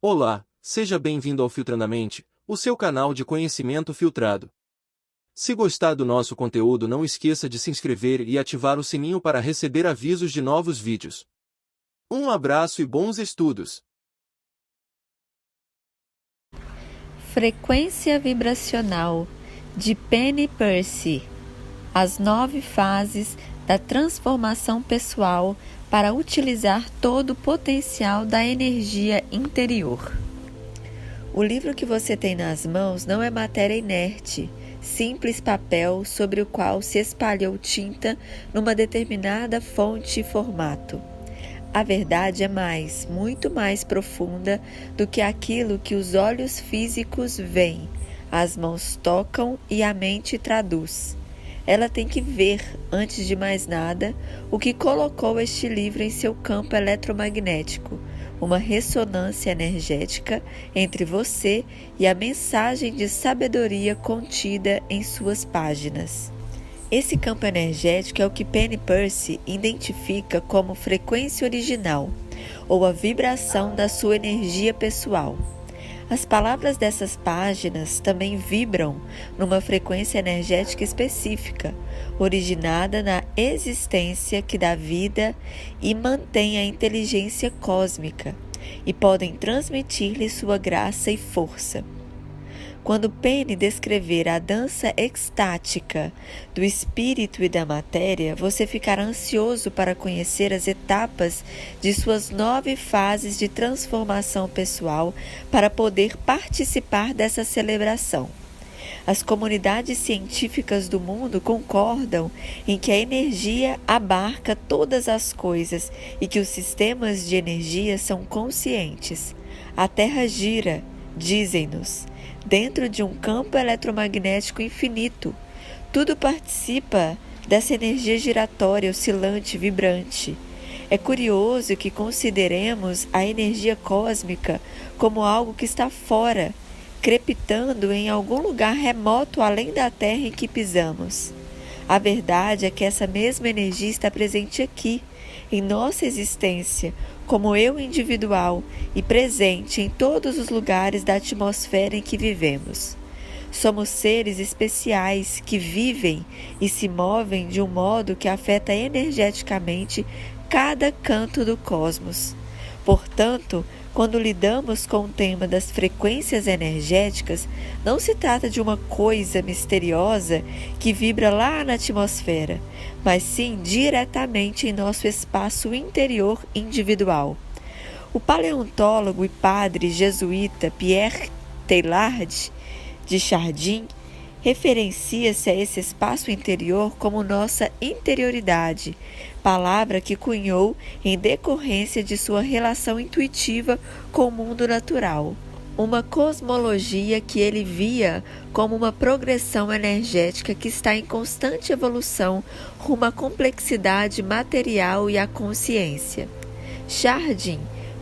Olá, seja bem-vindo ao Filtrandamente, o seu canal de conhecimento filtrado. Se gostar do nosso conteúdo, não esqueça de se inscrever e ativar o sininho para receber avisos de novos vídeos. Um abraço e bons estudos! Frequência vibracional, de Penny Percy. As 9 fases da transformação pessoal para utilizar todo o potencial da energia interior. O livro que você tem nas mãos não é matéria inerte, simples papel sobre o qual se espalhou tinta numa determinada fonte e formato. A verdade é muito mais profunda do que aquilo que os olhos físicos veem, as mãos tocam e a mente traduz. Ela tem que ver, antes de mais nada, o que colocou este livro em seu campo eletromagnético, uma ressonância energética entre você e a mensagem de sabedoria contida em suas páginas. Esse campo energético é o que Penny Percy identifica como frequência original, ou a vibração da sua energia pessoal. As palavras dessas páginas também vibram numa frequência energética específica, originada na existência que dá vida e mantém a inteligência cósmica, e podem transmitir-lhe sua graça e força. Quando Penny descrever a dança extática do espírito e da matéria, você ficará ansioso para conhecer as etapas de suas 9 fases de transformação pessoal para poder participar dessa celebração. As comunidades científicas do mundo concordam em que a energia abarca todas as coisas e que os sistemas de energia são conscientes. A Terra gira, dizem-nos, dentro de um campo eletromagnético infinito. Tudo participa dessa energia giratória, oscilante, vibrante. É curioso que consideremos a energia cósmica como algo que está fora, crepitando em algum lugar remoto além da Terra em que pisamos. A verdade é que essa mesma energia está presente aqui, em nossa existência, como eu individual e presente em todos os lugares da atmosfera em que vivemos. Somos seres especiais que vivem e se movem de um modo que afeta energeticamente cada canto do cosmos. Portanto, quando lidamos com o tema das frequências energéticas, não se trata de uma coisa misteriosa que vibra lá na atmosfera, mas sim diretamente em nosso espaço interior individual. O paleontólogo e padre jesuíta Pierre Teilhard de Chardin referencia-se a esse espaço interior como nossa interioridade, palavra que cunhou em decorrência de sua relação intuitiva com o mundo natural. Uma cosmologia que ele via como uma progressão energética que está em constante evolução rumo à complexidade material e à consciência. Chardin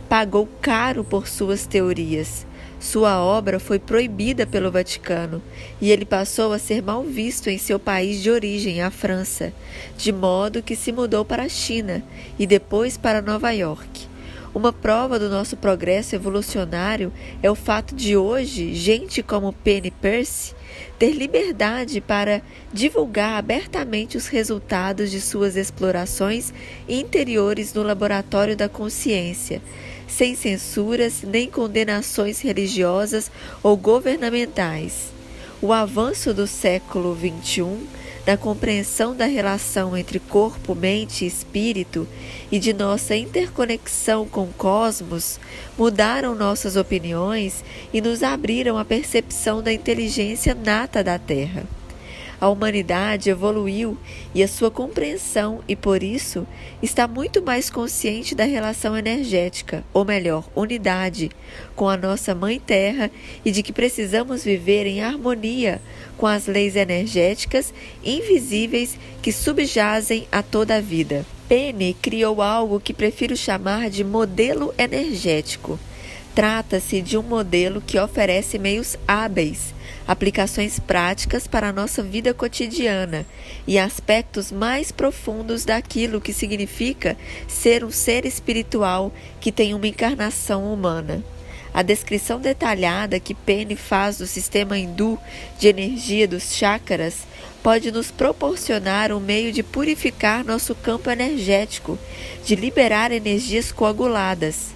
pagou caro por suas teorias. Sua obra foi proibida pelo Vaticano e ele passou a ser mal visto em seu país de origem, a França, de modo que se mudou para a China e depois para Nova York. Uma prova do nosso progresso evolucionário é o fato de hoje, gente como Penny Percy ter liberdade para divulgar abertamente os resultados de suas explorações interiores no laboratório da consciência, sem censuras nem condenações religiosas ou governamentais. O avanço do século XXI na compreensão da relação entre corpo, mente e espírito e de nossa interconexão com o cosmos mudaram nossas opiniões e nos abriram a percepção da inteligência nata da Terra. A humanidade evoluiu e a sua compreensão, e por isso está muito mais consciente da relação energética, ou melhor, unidade, com a nossa Mãe Terra e de que precisamos viver em harmonia com as leis energéticas invisíveis que subjazem a toda a vida. Penny criou algo que prefiro chamar de modelo energético. Trata-se de um modelo que oferece meios hábeis, aplicações práticas para a nossa vida cotidiana e aspectos mais profundos daquilo que significa ser um ser espiritual que tem uma encarnação humana. A descrição detalhada que Penny faz do sistema hindu de energia dos chakras pode nos proporcionar um meio de purificar nosso campo energético, de liberar energias coaguladas.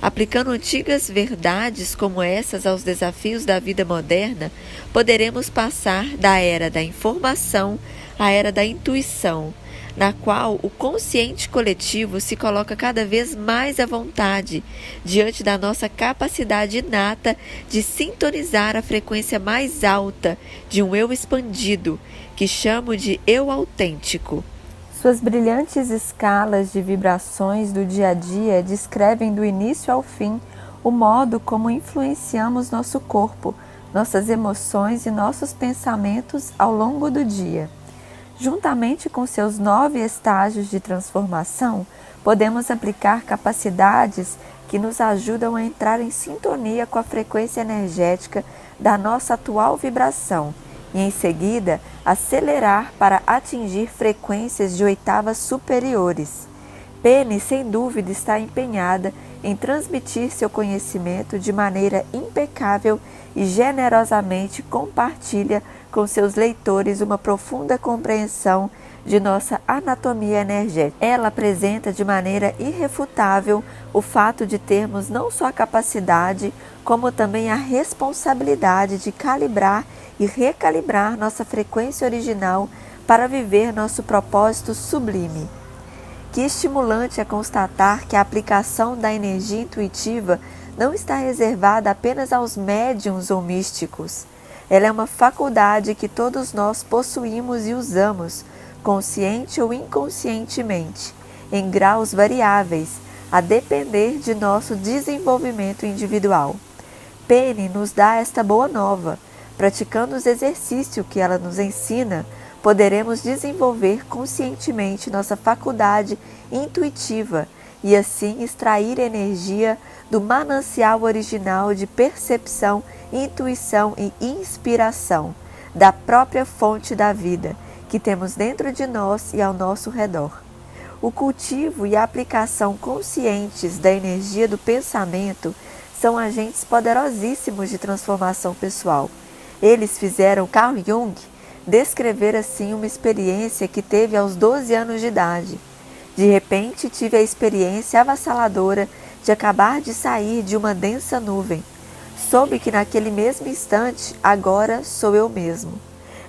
Aplicando antigas verdades como essas aos desafios da vida moderna, poderemos passar da era da informação à era da intuição, na qual o consciente coletivo se coloca cada vez mais à vontade diante da nossa capacidade inata de sintonizar a frequência mais alta de um eu expandido, que chamo de eu autêntico. Suas brilhantes escalas de vibrações do dia a dia descrevem do início ao fim o modo como influenciamos nosso corpo, nossas emoções e nossos pensamentos ao longo do dia. Juntamente com seus 9 estágios de transformação, podemos aplicar capacidades que nos ajudam a entrar em sintonia com a frequência energética da nossa atual vibração e, em seguida, acelerar para atingir frequências de oitavas superiores. Penny, sem dúvida, está empenhada em transmitir seu conhecimento de maneira impecável e generosamente compartilha com seus leitores uma profunda compreensão de nossa anatomia energética. Ela apresenta de maneira irrefutável o fato de termos não só a capacidade, como também a responsabilidade de calibrar e recalibrar nossa frequência original para viver nosso propósito sublime. Que estimulante é constatar que a aplicação da energia intuitiva não está reservada apenas aos médiuns ou místicos. Ela é uma faculdade que todos nós possuímos e usamos, consciente ou inconscientemente, em graus variáveis, a depender de nosso desenvolvimento individual. Penny nos dá esta boa nova. Praticando os exercícios que ela nos ensina, poderemos desenvolver conscientemente nossa faculdade intuitiva e assim extrair energia do manancial original de percepção, intuição e inspiração, da própria fonte da vida que temos dentro de nós e ao nosso redor. O cultivo e a aplicação conscientes da energia do pensamento são agentes poderosíssimos de transformação pessoal. Eles fizeram Carl Jung descrever assim uma experiência que teve aos 12 anos de idade. De repente, tive a experiência avassaladora de acabar de sair de uma densa nuvem. Soube que naquele mesmo instante, agora sou eu mesmo.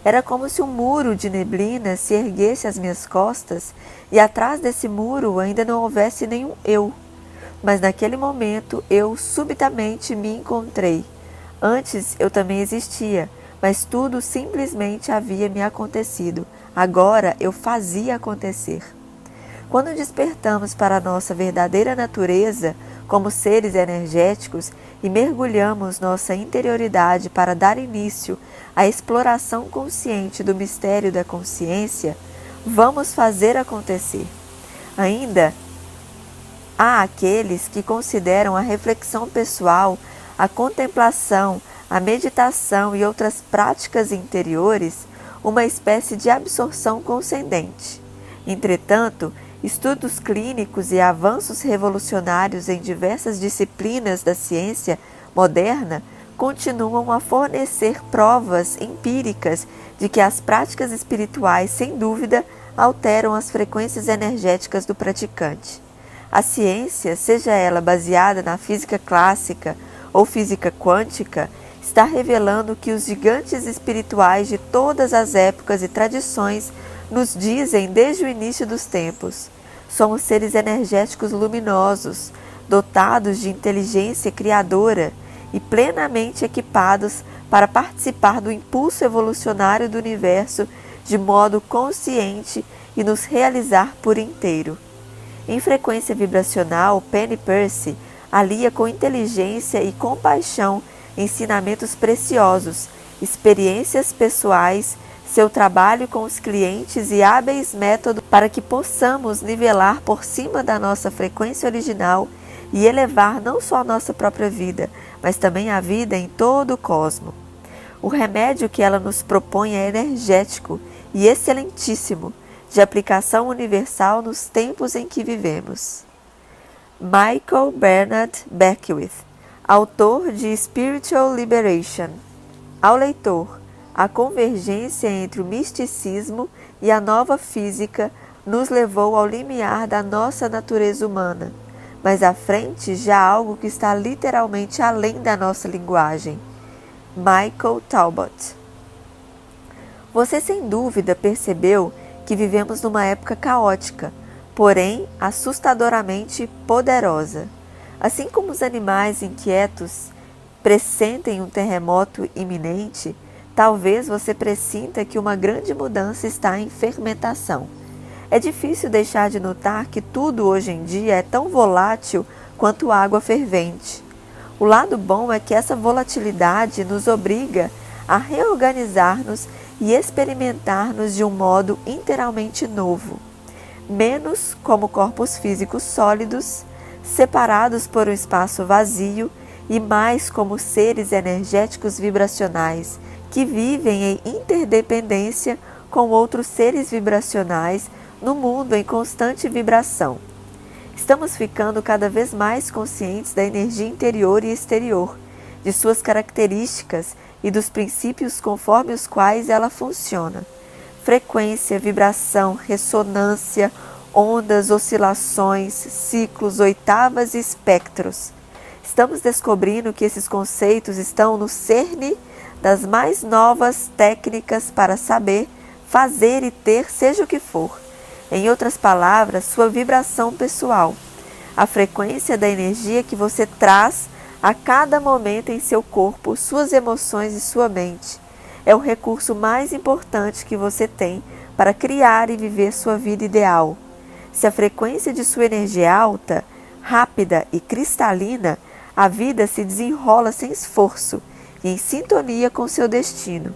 Era como se um muro de neblina se erguesse às minhas costas e atrás desse muro ainda não houvesse nenhum eu. Mas naquele momento, eu subitamente me encontrei. Antes eu também existia, mas tudo simplesmente havia me acontecido. Agora eu fazia acontecer. Quando despertamos para a nossa verdadeira natureza, como seres energéticos, e mergulhamos nossa interioridade para dar início à exploração consciente do mistério da consciência, vamos fazer acontecer. Ainda há aqueles que consideram a reflexão pessoal, a contemplação, a meditação e outras práticas interiores uma espécie de absorção concedente. Entretanto, estudos clínicos e avanços revolucionários em diversas disciplinas da ciência moderna continuam a fornecer provas empíricas de que as práticas espirituais, sem dúvida, alteram as frequências energéticas do praticante. A ciência, seja ela baseada na física clássica ou física quântica, está revelando que os gigantes espirituais de todas as épocas e tradições nos dizem desde o início dos tempos. Somos seres energéticos luminosos, dotados de inteligência criadora e plenamente equipados para participar do impulso evolucionário do universo de modo consciente e nos realizar por inteiro. Em frequência vibracional, Penny Percy alia com inteligência e compaixão ensinamentos preciosos, experiências pessoais, seu trabalho com os clientes e hábeis métodos para que possamos nivelar por cima da nossa frequência original e elevar não só a nossa própria vida, mas também a vida em todo o cosmos. O remédio que ela nos propõe é energético e excelentíssimo, de aplicação universal nos tempos em que vivemos. Michael Bernard Beckwith, autor de Spiritual Liberation. Ao leitor, a convergência entre o misticismo e a nova física nos levou ao limiar da nossa natureza humana, mas à frente já há algo que está literalmente além da nossa linguagem. Michael Talbot. Você sem dúvida percebeu que vivemos numa época caótica, porém assustadoramente poderosa. Assim como os animais inquietos pressentem um terremoto iminente, talvez você pressinta que uma grande mudança está em fermentação. É difícil deixar de notar que tudo hoje em dia é tão volátil quanto água fervente. O lado bom é que essa volatilidade nos obriga a reorganizar-nos e experimentar-nos de um modo inteiramente novo, menos como corpos físicos sólidos, separados por um espaço vazio, e mais como seres energéticos vibracionais que vivem em interdependência com outros seres vibracionais no mundo em constante vibração. Estamos ficando cada vez mais conscientes da energia interior e exterior, de suas características e dos princípios conforme os quais ela funciona. Frequência, vibração, ressonância, ondas, oscilações, ciclos, oitavas e espectros. Estamos descobrindo que esses conceitos estão no cerne das mais novas técnicas para saber, fazer e ter seja o que for. Em outras palavras, sua vibração pessoal, a frequência da energia que você traz a cada momento em seu corpo, suas emoções e sua mente, é o recurso mais importante que você tem para criar e viver sua vida ideal. Se a frequência de sua energia é alta, rápida e cristalina, a vida se desenrola sem esforço e em sintonia com seu destino.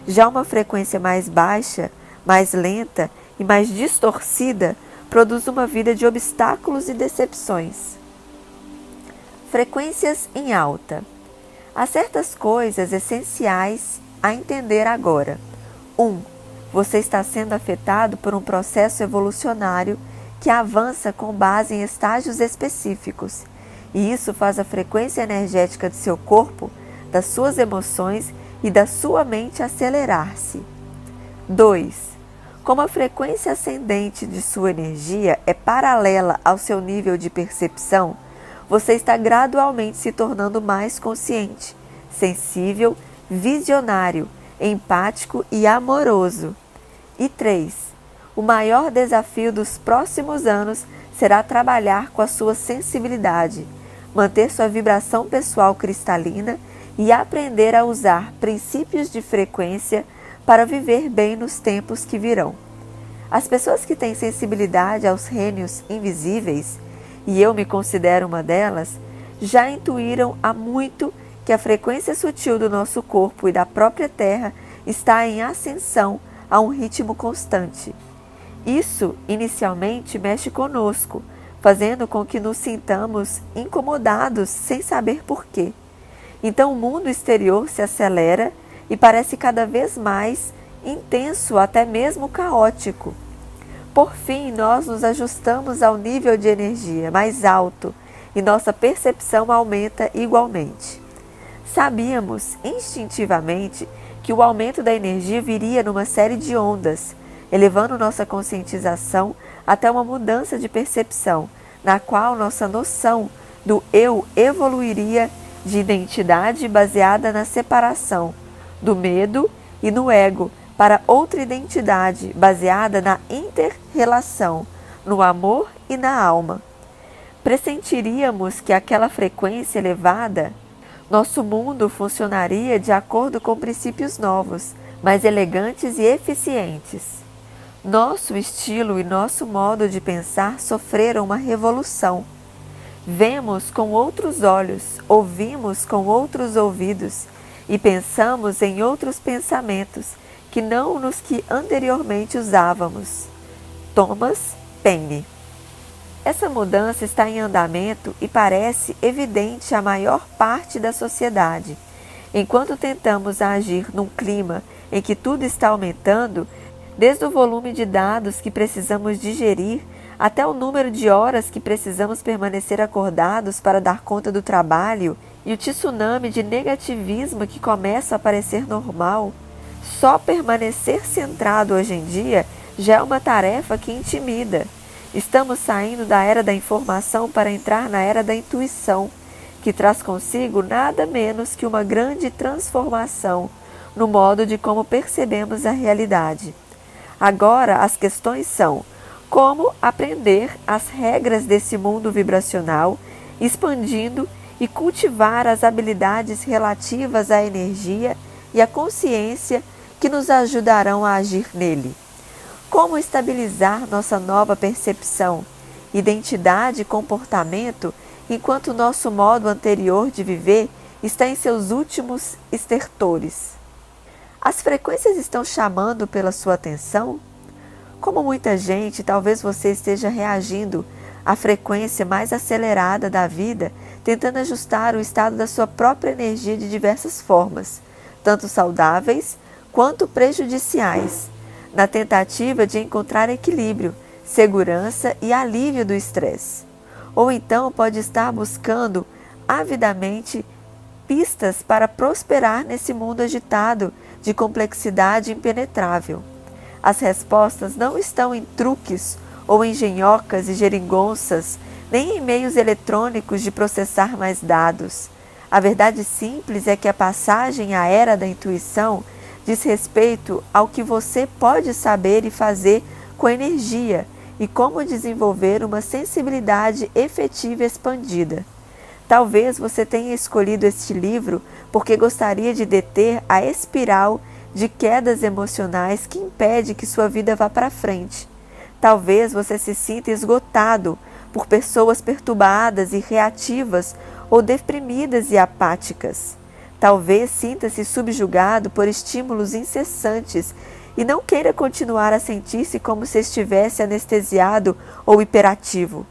Já uma frequência mais baixa, mais lenta e mais distorcida produz uma vida de obstáculos e decepções. Frequências em alta. Há certas coisas essenciais a entender agora. 1. Você está sendo afetado por um processo evolucionário que avança com base em estágios específicos, e isso faz a frequência energética de seu corpo, das suas emoções e da sua mente acelerar-se. 2. Como a frequência ascendente de sua energia é paralela ao seu nível de percepção, você está gradualmente se tornando mais consciente, sensível, visionário, empático e amoroso. E 3. O maior desafio dos próximos anos será trabalhar com a sua sensibilidade, manter sua vibração pessoal cristalina e aprender a usar princípios de frequência para viver bem nos tempos que virão. As pessoas que têm sensibilidade aos reinos invisíveis, e eu me considero uma delas, já intuíram há muito que a frequência sutil do nosso corpo e da própria Terra está em ascensão a um ritmo constante. Isso, inicialmente, mexe conosco, fazendo com que nos sintamos incomodados sem saber porquê. Então o mundo exterior se acelera e parece cada vez mais intenso, até mesmo caótico. Por fim, nós nos ajustamos ao nível de energia mais alto e nossa percepção aumenta igualmente. Sabíamos instintivamente que o aumento da energia viria numa série de ondas, elevando nossa conscientização até uma mudança de percepção, na qual nossa noção do eu evoluiria de identidade baseada na separação, do medo e no ego, para outra identidade baseada na inter-relação, no amor e na alma. Pressentiríamos que aquela frequência elevada, nosso mundo funcionaria de acordo com princípios novos, mais elegantes e eficientes. Nosso estilo e nosso modo de pensar sofreram uma revolução. Vemos com outros olhos, ouvimos com outros ouvidos e pensamos em outros pensamentos que não nos que anteriormente usávamos. Thomas Paine. Essa mudança está em andamento e parece evidente à maior parte da sociedade. Enquanto tentamos agir num clima em que tudo está aumentando, desde o volume de dados que precisamos digerir até o número de horas que precisamos permanecer acordados para dar conta do trabalho e o tsunami de negativismo que começa a parecer normal, só permanecer centrado hoje em dia já é uma tarefa que intimida. Estamos saindo da era da informação para entrar na era da intuição, que traz consigo nada menos que uma grande transformação no modo de como percebemos a realidade. Agora, as questões são: como aprender as regras desse mundo vibracional, expandindo e cultivar as habilidades relativas à energia e à consciência que nos ajudarão a agir nele. Como estabilizar nossa nova percepção, identidade e comportamento enquanto nosso modo anterior de viver está em seus últimos estertores. As frequências estão chamando pela sua atenção? Como muita gente, talvez você esteja reagindo à frequência mais acelerada da vida, tentando ajustar o estado da sua própria energia de diversas formas, tanto saudáveis quanto prejudiciais, na tentativa de encontrar equilíbrio, segurança e alívio do estresse. Ou então pode estar buscando avidamente pistas para prosperar nesse mundo agitado de complexidade impenetrável. As respostas não estão em truques ou engenhocas e geringonças, nem em meios eletrônicos de processar mais dados. A verdade simples é que a passagem à era da intuição diz respeito ao que você pode saber e fazer com energia e como desenvolver uma sensibilidade efetiva e expandida. Talvez você tenha escolhido este livro porque gostaria de deter a espiral de quedas emocionais que impede que sua vida vá para frente. Talvez você se sinta esgotado por pessoas perturbadas e reativas ou deprimidas e apáticas. Talvez sinta-se subjugado por estímulos incessantes e não queira continuar a sentir-se como se estivesse anestesiado ou hiperativo.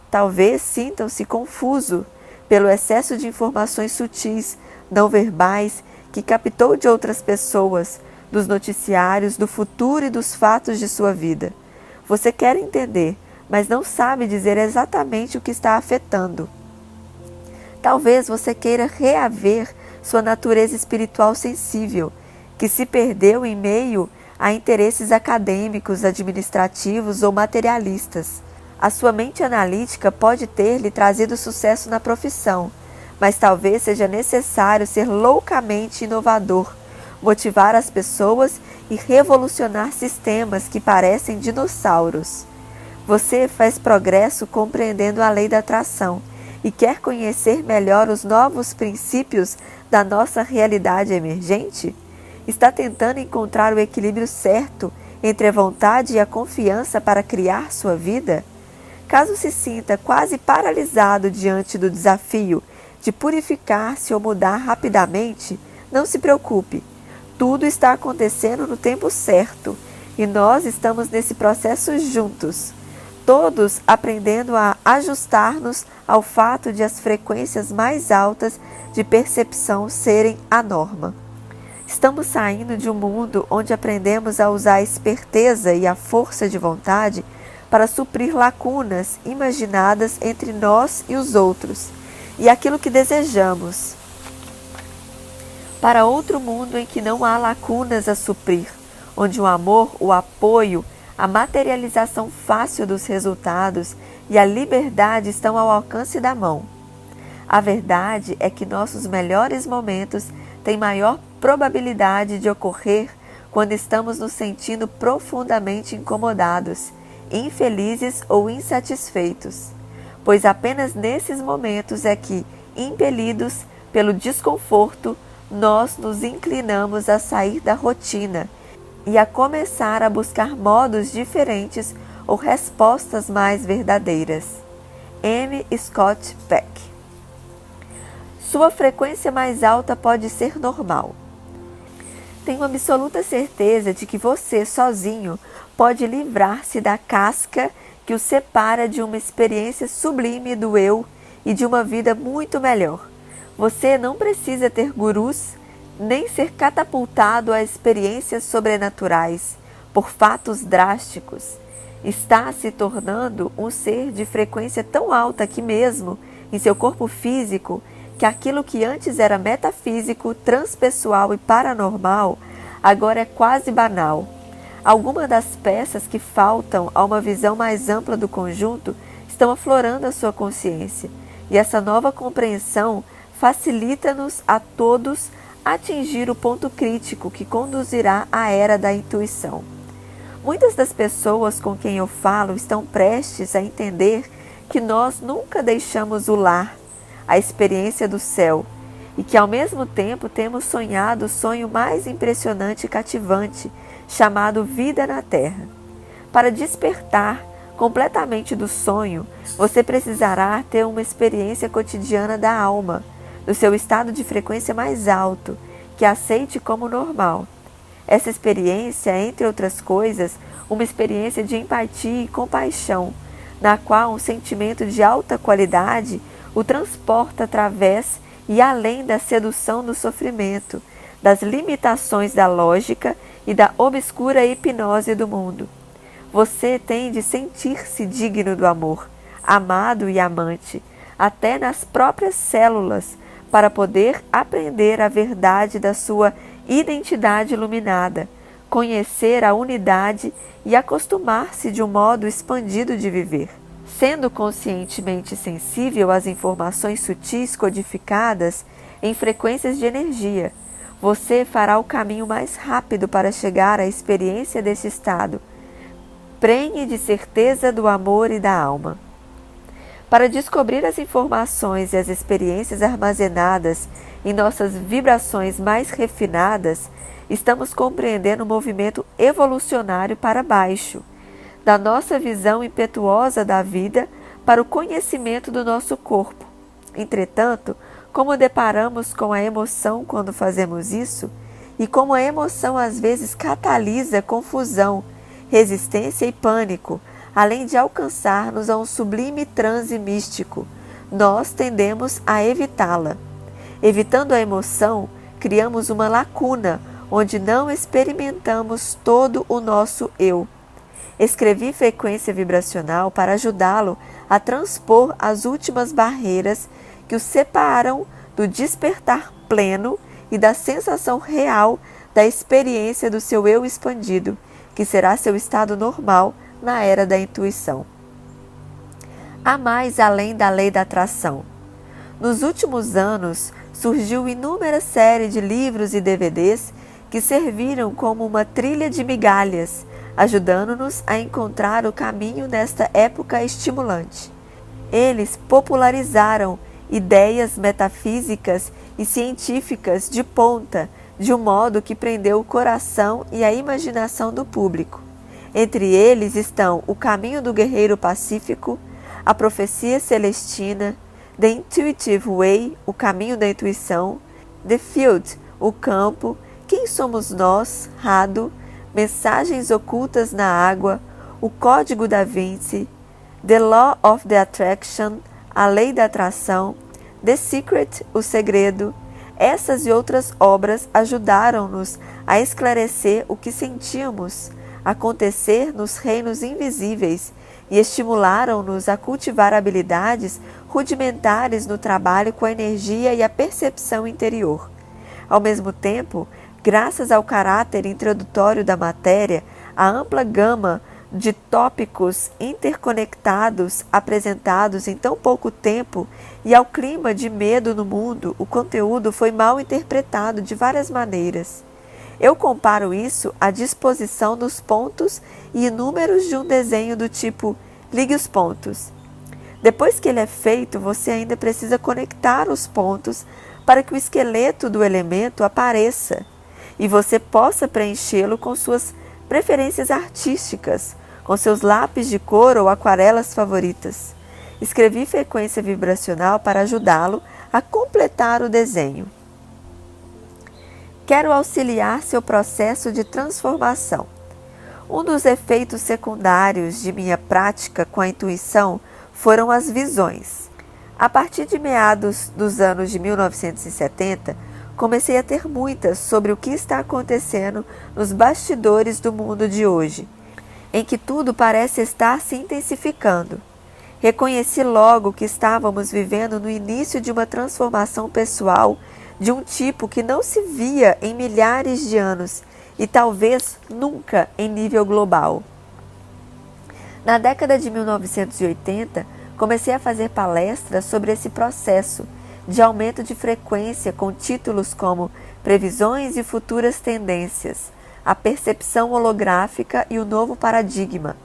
Talvez sintam-se confuso pelo excesso de informações sutis, não verbais, que captou de outras pessoas, dos noticiários, do futuro e dos fatos de sua vida. Você quer entender, mas não sabe dizer exatamente o que está afetando. Talvez você queira reaver sua natureza espiritual sensível, que se perdeu em meio a interesses acadêmicos, administrativos ou materialistas. A sua mente analítica pode ter lhe trazido sucesso na profissão, mas talvez seja necessário ser loucamente inovador, motivar as pessoas e revolucionar sistemas que parecem dinossauros. Você faz progresso compreendendo a lei da atração e quer conhecer melhor os novos princípios da nossa realidade emergente? Está tentando encontrar o equilíbrio certo entre a vontade e a confiança para criar sua vida? Caso se sinta quase paralisado diante do desafio de purificar-se ou mudar rapidamente, não se preocupe. Tudo está acontecendo no tempo certo e nós estamos nesse processo juntos, todos aprendendo a ajustar-nos ao fato de as frequências mais altas de percepção serem a norma. Estamos saindo de um mundo onde aprendemos a usar a esperteza e a força de vontade para suprir lacunas imaginadas entre nós e os outros, e aquilo que desejamos, para outro mundo em que não há lacunas a suprir, onde o amor, o apoio, a materialização fácil dos resultados e a liberdade estão ao alcance da mão. A verdade é que nossos melhores momentos têm maior probabilidade de ocorrer quando estamos nos sentindo profundamente incomodados, infelizes ou insatisfeitos, pois apenas nesses momentos é que, impelidos pelo desconforto, nós nos inclinamos a sair da rotina e a começar a buscar modos diferentes ou respostas mais verdadeiras. M. Scott Peck. Sua frequência mais alta pode ser normal. Tenho absoluta certeza de que você, sozinho, pode livrar-se da casca que o separa de uma experiência sublime do eu e de uma vida muito melhor. Você não precisa ter gurus, nem ser catapultado a experiências sobrenaturais por fatos drásticos. Está se tornando um ser de frequência tão alta aqui mesmo, em seu corpo físico, que aquilo que antes era metafísico, transpessoal e paranormal, agora é quase banal. Algumas das peças que faltam a uma visão mais ampla do conjunto estão aflorando a sua consciência, e essa nova compreensão facilita-nos a todos atingir o ponto crítico que conduzirá à era da intuição. Muitas das pessoas com quem eu falo estão prestes a entender que nós nunca deixamos o lar, a experiência do céu, e que ao mesmo tempo temos sonhado o sonho mais impressionante e cativante, chamado vida na Terra. Para despertar completamente do sonho, você precisará ter uma experiência cotidiana da alma, do seu estado de frequência mais alto, que aceite como normal. Essa experiência é, entre outras coisas, uma experiência de empatia e compaixão, na qual um sentimento de alta qualidade o transporta através e além da sedução do sofrimento, das limitações da lógica e da obscura hipnose do mundo. Você tem de sentir-se digno do amor, amado e amante, até nas próprias células, para poder aprender a verdade da sua identidade iluminada, conhecer a unidade e acostumar-se de um modo expandido de viver. Sendo conscientemente sensível às informações sutis codificadas em frequências de energia, você fará o caminho mais rápido para chegar à experiência desse estado, prenhe de certeza do amor e da alma. Para descobrir as informações e as experiências armazenadas em nossas vibrações mais refinadas, estamos compreendendo um movimento evolucionário para baixo, da nossa visão impetuosa da vida para o conhecimento do nosso corpo. Entretanto, como deparamos com a emoção quando fazemos isso, e como a emoção às vezes catalisa confusão, resistência e pânico, além de alcançar-nos a um sublime transe místico, nós tendemos a evitá-la. Evitando a emoção, criamos uma lacuna onde não experimentamos todo o nosso eu. Escrevi frequência vibracional para ajudá-lo a transpor as últimas barreiras que o separam do despertar pleno e da sensação real da experiência do seu eu expandido, que será seu estado normal na era da intuição. Há mais além da lei da atração. Nos últimos anos, surgiu inúmera série de livros e DVDs que serviram como uma trilha de migalhas, ajudando-nos a encontrar o caminho nesta época estimulante. Eles popularizaram ideias metafísicas e científicas de ponta, de um modo que prendeu o coração e a imaginação do público. Entre eles estão O Caminho do Guerreiro Pacífico, A Profecia Celestina, The Intuitive Way, O Caminho da Intuição, The Field, O Campo, Quem Somos Nós, Rado, Mensagens Ocultas na Água, O Código da Vinci, The Law of the Attraction, A Lei da Atração, The Secret, O Segredo. Essas e outras obras ajudaram-nos a esclarecer o que sentíamos acontecer nos reinos invisíveis e estimularam-nos a cultivar habilidades rudimentares no trabalho com a energia e a percepção interior. Ao mesmo tempo, graças ao caráter introdutório da matéria, a ampla gama de tópicos interconectados apresentados em tão pouco tempo e ao clima de medo no mundo, o conteúdo foi mal interpretado de várias maneiras. Eu comparo isso à disposição dos pontos e números de um desenho do tipo ligue os pontos. Depois que ele é feito, você ainda precisa conectar os pontos para que o esqueleto do elemento apareça e você possa preenchê-lo com suas preferências artísticas, com seus lápis de cor ou aquarelas favoritas. Escrevi frequência vibracional para ajudá-lo a completar o desenho. Quero auxiliar seu processo de transformação. Um dos efeitos secundários de minha prática com a intuição foram as visões. A partir de meados dos anos de 1970, comecei a ter muitas sobre o que está acontecendo nos bastidores do mundo de hoje, em que tudo parece estar se intensificando. Reconheci logo que estávamos vivendo no início de uma transformação pessoal de um tipo que não se via em milhares de anos e talvez nunca em nível global. Na década de 1980, comecei a fazer palestras sobre esse processo de aumento de frequência com títulos como Previsões e Futuras Tendências, a Percepção Holográfica e o Novo Paradigma,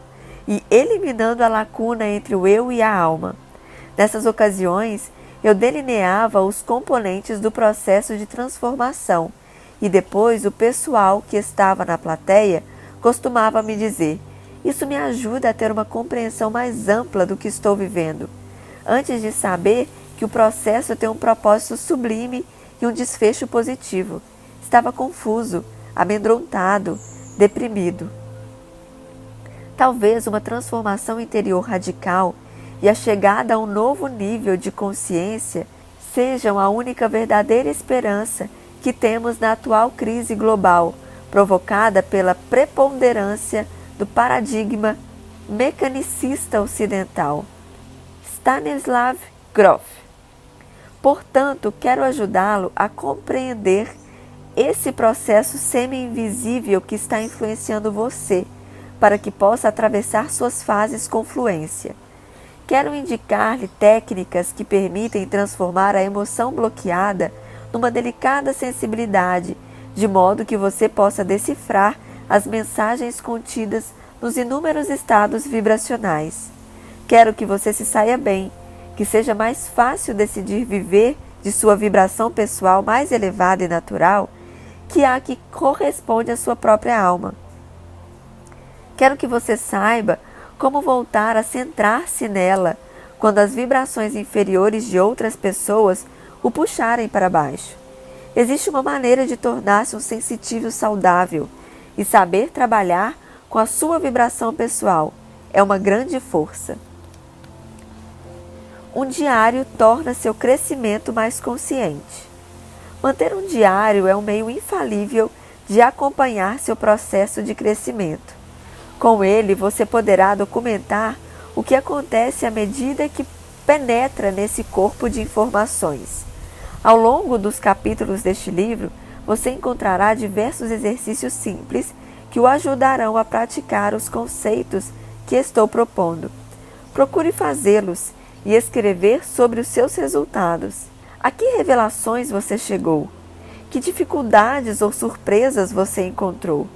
e Eliminando a Lacuna entre o Eu e a Alma. Nessas ocasiões, eu delineava os componentes do processo de transformação e depois o pessoal que estava na plateia costumava me dizer: isso me ajuda a ter uma compreensão mais ampla do que estou vivendo, antes de saber que o processo tem um propósito sublime e um desfecho positivo. Estava confuso, amedrontado, deprimido. Talvez uma transformação interior radical e a chegada a um novo nível de consciência sejam a única verdadeira esperança que temos na atual crise global, provocada pela preponderância do paradigma mecanicista ocidental. Stanislav Grof. Portanto, quero ajudá-lo a compreender esse processo semi-invisível que está influenciando você, para que possa atravessar suas fases com fluência. Quero indicar-lhe técnicas que permitem transformar a emoção bloqueada numa delicada sensibilidade, de modo que você possa decifrar as mensagens contidas nos inúmeros estados vibracionais. Quero que você se saia bem, que seja mais fácil decidir viver de sua vibração pessoal mais elevada e natural que a que corresponde à sua própria alma. Quero que você saiba como voltar a centrar-se nela quando as vibrações inferiores de outras pessoas o puxarem para baixo. Existe uma maneira de tornar-se um sensitivo saudável e saber trabalhar com a sua vibração pessoal. É uma grande força. Um diário torna seu crescimento mais consciente. Manter um diário é um meio infalível de acompanhar seu processo de crescimento. Com ele, você poderá documentar o que acontece à medida que penetra nesse corpo de informações. Ao longo dos capítulos deste livro, você encontrará diversos exercícios simples que o ajudarão a praticar os conceitos que estou propondo. Procure fazê-los e escrever sobre os seus resultados. A que revelações você chegou? Que dificuldades ou surpresas você encontrou?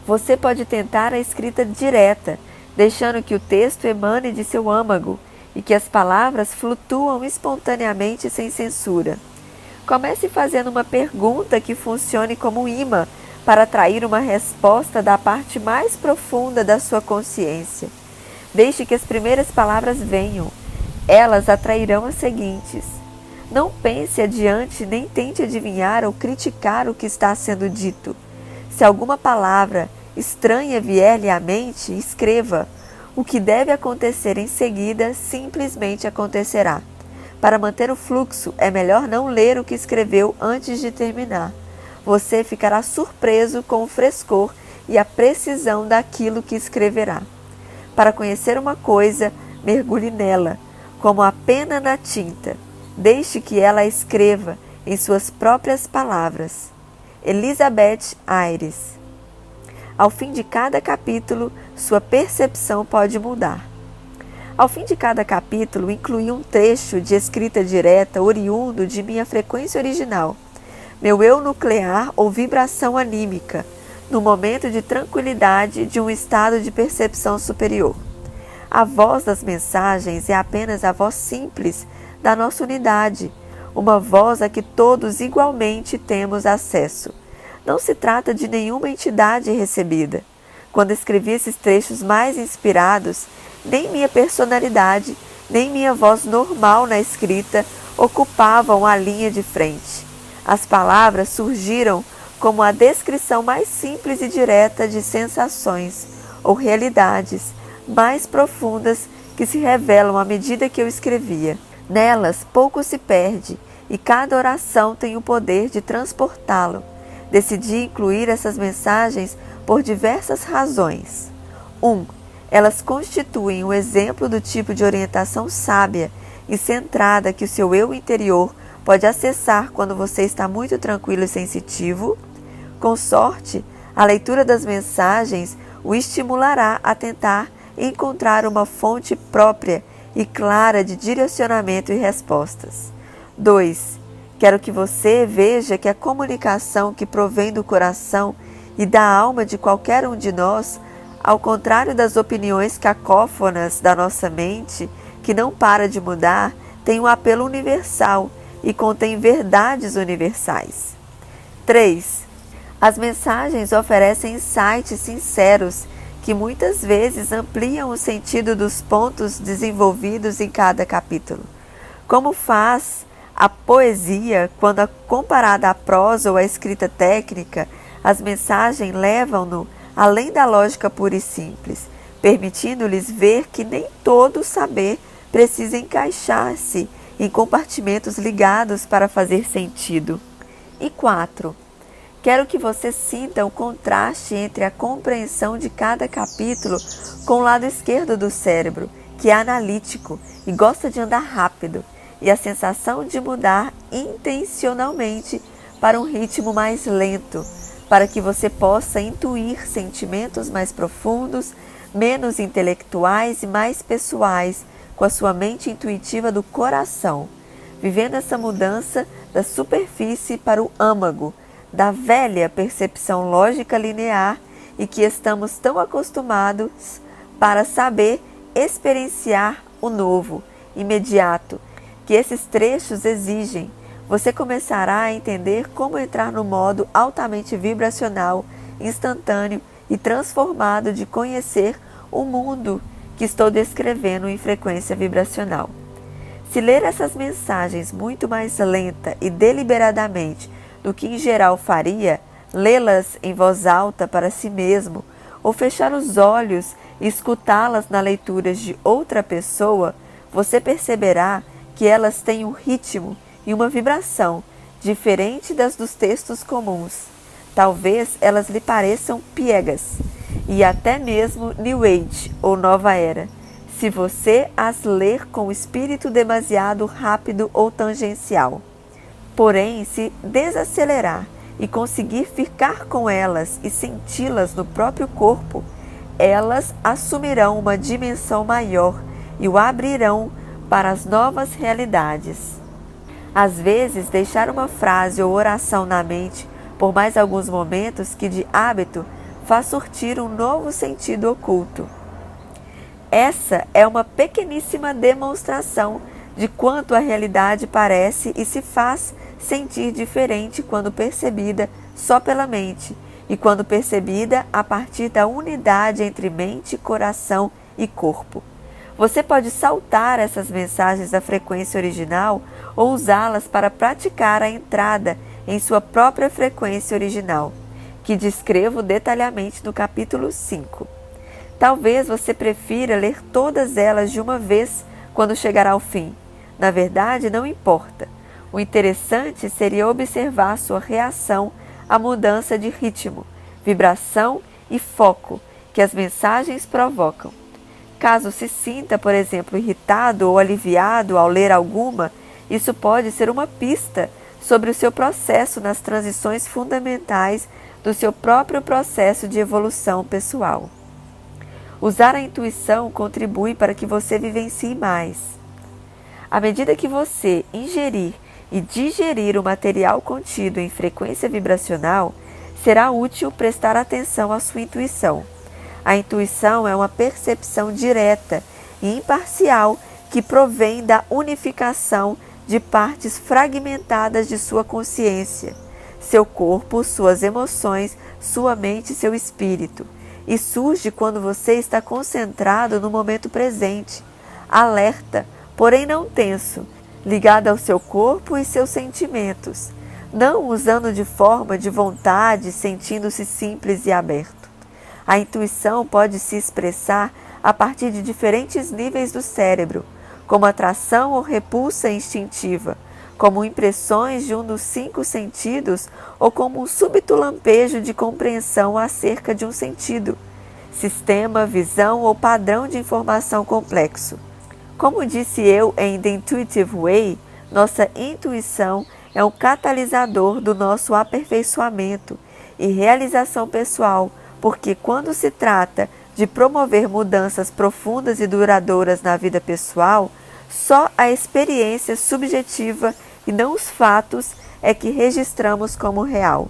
Você pode tentar a escrita direta, deixando que o texto emane de seu âmago e que as palavras flutuam espontaneamente sem censura. Comece fazendo uma pergunta que funcione como imã para atrair uma resposta da parte mais profunda da sua consciência. Deixe que as primeiras palavras venham. Elas atrairão as seguintes. Não pense adiante nem tente adivinhar ou criticar o que está sendo dito. Se alguma palavra estranha vier-lhe à mente, escreva. O que deve acontecer em seguida simplesmente acontecerá. Para manter o fluxo, é melhor não ler o que escreveu antes de terminar. Você ficará surpreso com o frescor e a precisão daquilo que escreverá. Para conhecer uma coisa, mergulhe nela, como a pena na tinta. Deixe que ela a escreva em suas próprias palavras. Elizabeth Aires. Ao fim de cada capítulo, sua percepção pode mudar. Ao fim de cada capítulo, incluí um trecho de escrita direta oriundo de minha frequência original, meu eu nuclear ou vibração anímica, no momento de tranquilidade de um estado de percepção superior. A voz das mensagens é apenas a voz simples da nossa unidade, uma voz a que todos igualmente temos acesso. Não se trata de nenhuma entidade recebida. Quando escrevi esses trechos mais inspirados, nem minha personalidade, nem minha voz normal na escrita ocupavam a linha de frente. As palavras surgiram como a descrição mais simples e direta de sensações ou realidades mais profundas que se revelam à medida que eu escrevia. Nelas, pouco se perde e cada oração tem o poder de transportá-lo. Decidi incluir essas mensagens por diversas razões. 1. Elas constituem um exemplo do tipo de orientação sábia e centrada que o seu eu interior pode acessar quando você está muito tranquilo e sensitivo. Com sorte, a leitura das mensagens o estimulará a tentar encontrar uma fonte própria e clara de direcionamento e respostas. 2. Quero que você veja que a comunicação que provém do coração e da alma de qualquer um de nós, ao contrário das opiniões cacófonas da nossa mente, que não para de mudar, tem um apelo universal e contém verdades universais. 3. As mensagens oferecem insights sinceros que muitas vezes ampliam o sentido dos pontos desenvolvidos em cada capítulo. Como faz a poesia, quando comparada à prosa ou à escrita técnica, as mensagens levam-no além da lógica pura e simples, permitindo-lhes ver que nem todo saber precisa encaixar-se em compartimentos ligados para fazer sentido. E 4. Quero que você sinta o contraste entre a compreensão de cada capítulo com o lado esquerdo do cérebro, que é analítico e gosta de andar rápido, e a sensação de mudar intencionalmente para um ritmo mais lento, para que você possa intuir sentimentos mais profundos, menos intelectuais e mais pessoais, com a sua mente intuitiva do coração, vivendo essa mudança da superfície para o âmago, da velha percepção lógica linear e que estamos tão acostumados para saber experienciar o novo, imediato, que esses trechos exigem. Você começará a entender como entrar no modo altamente vibracional, instantâneo e transformado de conhecer o mundo que estou descrevendo em frequência vibracional. Se ler essas mensagens muito mais lenta e deliberadamente do que em geral faria, lê-las em voz alta para si mesmo, ou fechar os olhos e escutá-las na leitura de outra pessoa, você perceberá que elas têm um ritmo e uma vibração diferente das dos textos comuns. Talvez elas lhe pareçam piegas e até mesmo New Age ou Nova Era, se você as ler com espírito demasiado rápido ou tangencial. Porém, se desacelerar e conseguir ficar com elas e senti-las no próprio corpo, elas assumirão uma dimensão maior e o abrirão para as novas realidades. Às vezes, deixar uma frase ou oração na mente por mais alguns momentos que de hábito faz surtir um novo sentido oculto. Essa é uma pequeníssima demonstração de quanto a realidade parece e se faz sentir diferente quando percebida só pela mente e quando percebida a partir da unidade entre mente, coração e corpo. Você pode saltar essas mensagens da frequência original ou usá-las para praticar a entrada em sua própria frequência original, que descrevo detalhadamente no capítulo 5. Talvez você prefira ler todas elas de uma vez quando chegar ao fim. Na verdade, não importa. O interessante seria observar sua reação à mudança de ritmo, vibração e foco que as mensagens provocam. Caso se sinta, por exemplo, irritado ou aliviado ao ler alguma, isso pode ser uma pista sobre o seu processo nas transições fundamentais do seu próprio processo de evolução pessoal. Usar a intuição contribui para que você vivencie mais. À medida que você ingerir e digerir o material contido em frequência vibracional, será útil prestar atenção à sua intuição. A intuição é uma percepção direta e imparcial que provém da unificação de partes fragmentadas de sua consciência, seu corpo, suas emoções, sua mente e seu espírito, e surge quando você está concentrado no momento presente, alerta, porém não tenso, ligado ao seu corpo e seus sentimentos, não usando de forma de vontade, sentindo-se simples e aberto. A intuição pode se expressar a partir de diferentes níveis do cérebro, como atração ou repulsa instintiva, como impressões de um dos 5 sentidos ou como um súbito lampejo de compreensão acerca de um sentido. sistema, visão ou padrão de informação complexo. Como disse eu em The Intuitive Way, nossa intuição é um catalisador do nosso aperfeiçoamento e realização pessoal, porque quando se trata de promover mudanças profundas e duradouras na vida pessoal, só a experiência subjetiva e não os fatos é que registramos como real.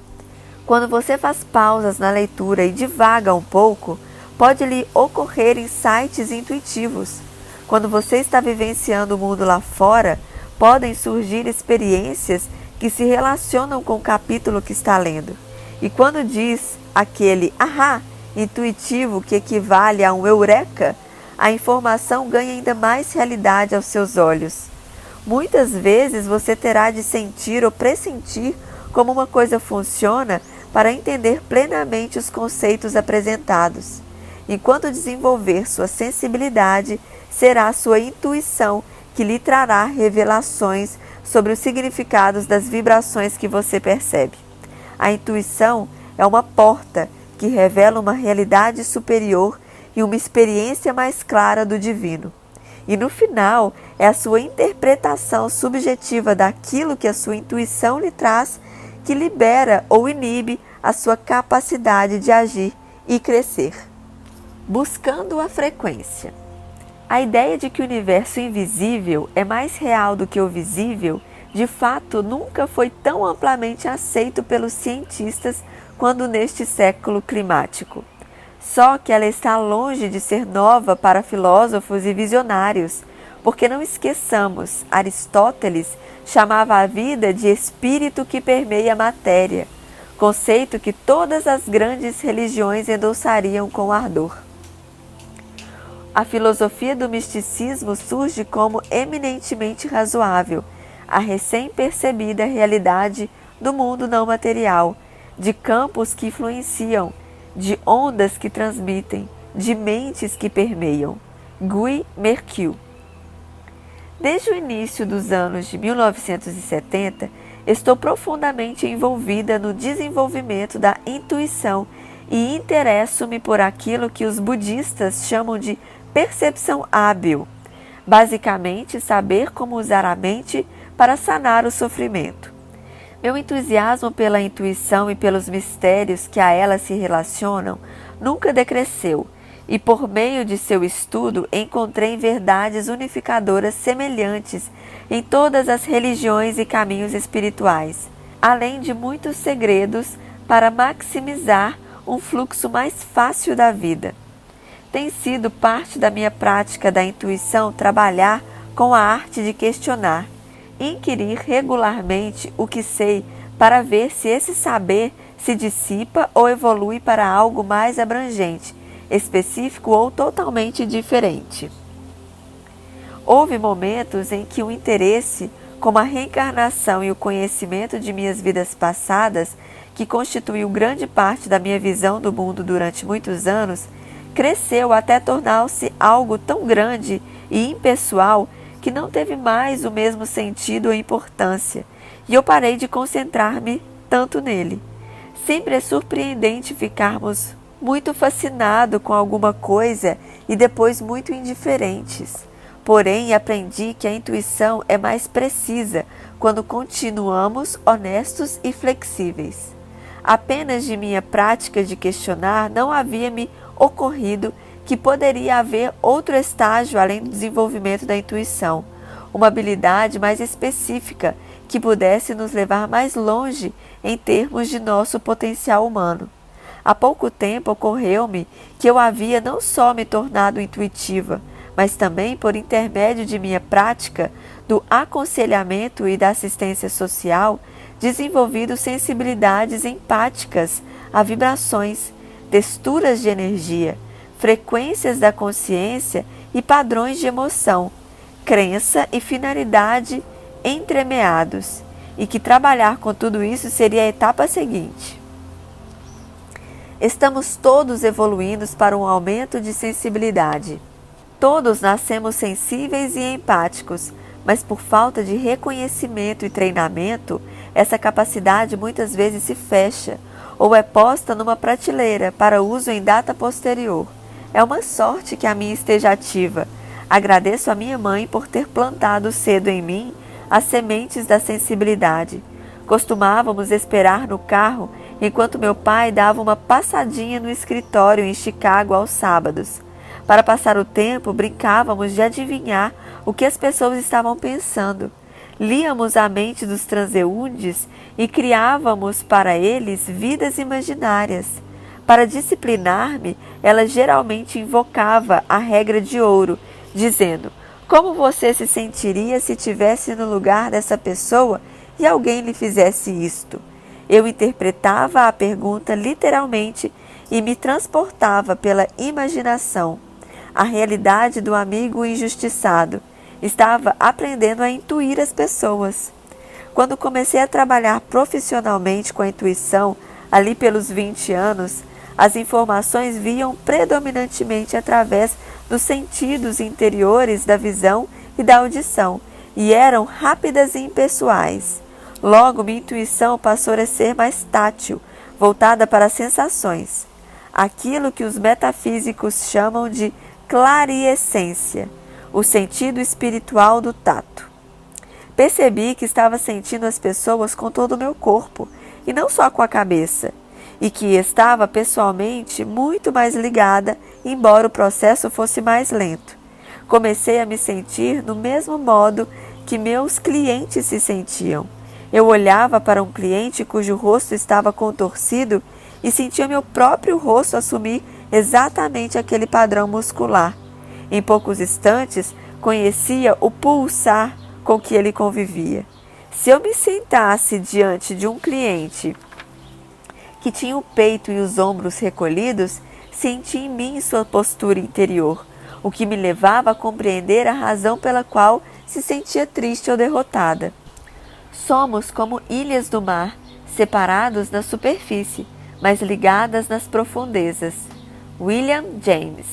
Quando você faz pausas na leitura e divaga um pouco, pode lhe ocorrer insights intuitivos. Quando você está vivenciando o mundo lá fora, podem surgir experiências que se relacionam com o capítulo que está lendo. E quando diz aquele ahá intuitivo que equivale a um eureka, a informação ganha ainda mais realidade aos seus olhos. Muitas vezes você terá de sentir ou pressentir como uma coisa funciona para entender plenamente os conceitos apresentados. Enquanto desenvolver sua sensibilidade, será a sua intuição que lhe trará revelações sobre os significados das vibrações que você percebe. A intuição é uma porta que revela uma realidade superior e uma experiência mais clara do divino. E no final, é a sua interpretação subjetiva daquilo que a sua intuição lhe traz que libera ou inibe a sua capacidade de agir e crescer. Buscando a frequência. A ideia de que o universo invisível é mais real do que o visível, de fato, nunca foi tão amplamente aceito pelos cientistas quanto neste século climático. Só que ela está longe de ser nova para filósofos e visionários, porque não esqueçamos, Aristóteles chamava a vida de espírito que permeia a matéria, conceito que todas as grandes religiões endossariam com ardor. A filosofia do misticismo surge como eminentemente razoável, a recém-percebida realidade do mundo não material, de campos que influenciam, de ondas que transmitem, de mentes que permeiam. Guy Mercure. Desde o início dos anos de 1970, estou profundamente envolvida no desenvolvimento da intuição e interesso-me por aquilo que os budistas chamam de percepção hábil, basicamente saber como usar a mente para sanar o sofrimento. Meu entusiasmo pela intuição e pelos mistérios que a ela se relacionam nunca decresceu, e por meio de seu estudo encontrei verdades unificadoras semelhantes em todas as religiões e caminhos espirituais, além de muitos segredos para maximizar um fluxo mais fácil da vida. Tem sido parte da minha prática da intuição trabalhar com a arte de questionar, inquirir regularmente o que sei para ver se esse saber se dissipa ou evolui para algo mais abrangente, específico ou totalmente diferente. Houve momentos em que o interesse, como a reencarnação e o conhecimento de minhas vidas passadas, que constituiu grande parte da minha visão do mundo durante muitos anos, cresceu até tornar-se algo tão grande e impessoal que não teve mais o mesmo sentido ou importância, e eu parei de concentrar-me tanto nele. Sempre é surpreendente ficarmos muito fascinados com alguma coisa e depois muito indiferentes. Porém, aprendi que a intuição é mais precisa quando continuamos honestos e flexíveis. Apenas de minha prática de questionar não havia me ocorrido que poderia haver outro estágio além do desenvolvimento da intuição, uma habilidade mais específica que pudesse nos levar mais longe em termos de nosso potencial humano. Há pouco tempo ocorreu-me que eu havia não só me tornado intuitiva, mas também, por intermédio de minha prática do aconselhamento e da assistência social, desenvolvido sensibilidades empáticas a vibrações, texturas de energia, frequências da consciência e padrões de emoção, crença e finalidade entremeados, e que trabalhar com tudo isso seria a etapa seguinte. Estamos todos evoluindo para um aumento de sensibilidade. Todos nascemos sensíveis e empáticos, mas por falta de reconhecimento e treinamento, essa capacidade muitas vezes se fecha, ou é posta numa prateleira para uso em data posterior. É uma sorte que a minha esteja ativa. Agradeço a minha mãe por ter plantado cedo em mim as sementes da sensibilidade. Costumávamos esperar no carro enquanto meu pai dava uma passadinha no escritório em Chicago aos sábados. Para passar o tempo, brincávamos de adivinhar o que as pessoas estavam pensando. Líamos a mente dos transeuntes e criávamos para eles vidas imaginárias. Para disciplinar-me, ela geralmente invocava a regra de ouro, dizendo: como você se sentiria se estivesse no lugar dessa pessoa e alguém lhe fizesse isto? Eu interpretava a pergunta literalmente e me transportava pela imaginação. A realidade do amigo injustiçado. Estava aprendendo a intuir as pessoas. Quando comecei a trabalhar profissionalmente com a intuição, ali pelos 20 anos, as informações vinham predominantemente através dos sentidos interiores da visão e da audição, e eram rápidas e impessoais. Logo, minha intuição passou a ser mais tátil, voltada para as sensações. Aquilo que os metafísicos chamam de clariessência, o sentido espiritual do tato. Percebi que estava sentindo as pessoas com todo o meu corpo, e não só com a cabeça, e que estava pessoalmente muito mais ligada, embora o processo fosse mais lento. Comecei a me sentir no mesmo modo que meus clientes se sentiam. Eu olhava para um cliente cujo rosto estava contorcido e sentia meu próprio rosto assumir exatamente aquele padrão muscular. Em poucos instantes, conhecia o pulsar com que ele convivia. Se eu me sentasse diante de um cliente que tinha o peito e os ombros recolhidos, senti em mim sua postura interior, o que me levava a compreender a razão pela qual se sentia triste ou derrotada. Somos como ilhas do mar, separados na superfície, mas ligadas nas profundezas. William James.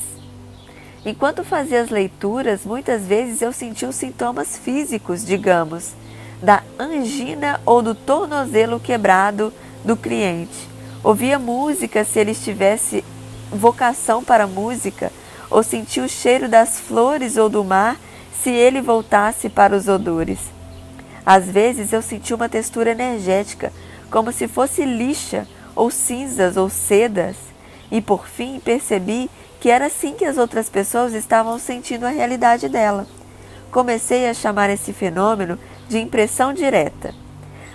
Enquanto fazia as leituras, muitas vezes eu sentia os sintomas físicos, digamos, da angina ou do tornozelo quebrado do cliente. Ouvia música se ele tivesse vocação para música, ou sentia o cheiro das flores ou do mar se ele voltasse para os odores. Às vezes eu sentia uma textura energética, como se fosse lixa, ou cinzas, ou sedas, e por fim percebi que era assim que as outras pessoas estavam sentindo a realidade dela. Comecei a chamar esse fenômeno de impressão direta.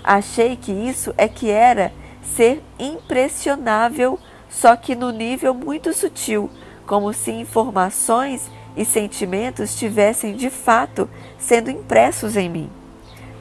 Achei que isso é que era ser impressionável, só que no nível muito sutil, como se informações e sentimentos estivessem de fato sendo impressos em mim.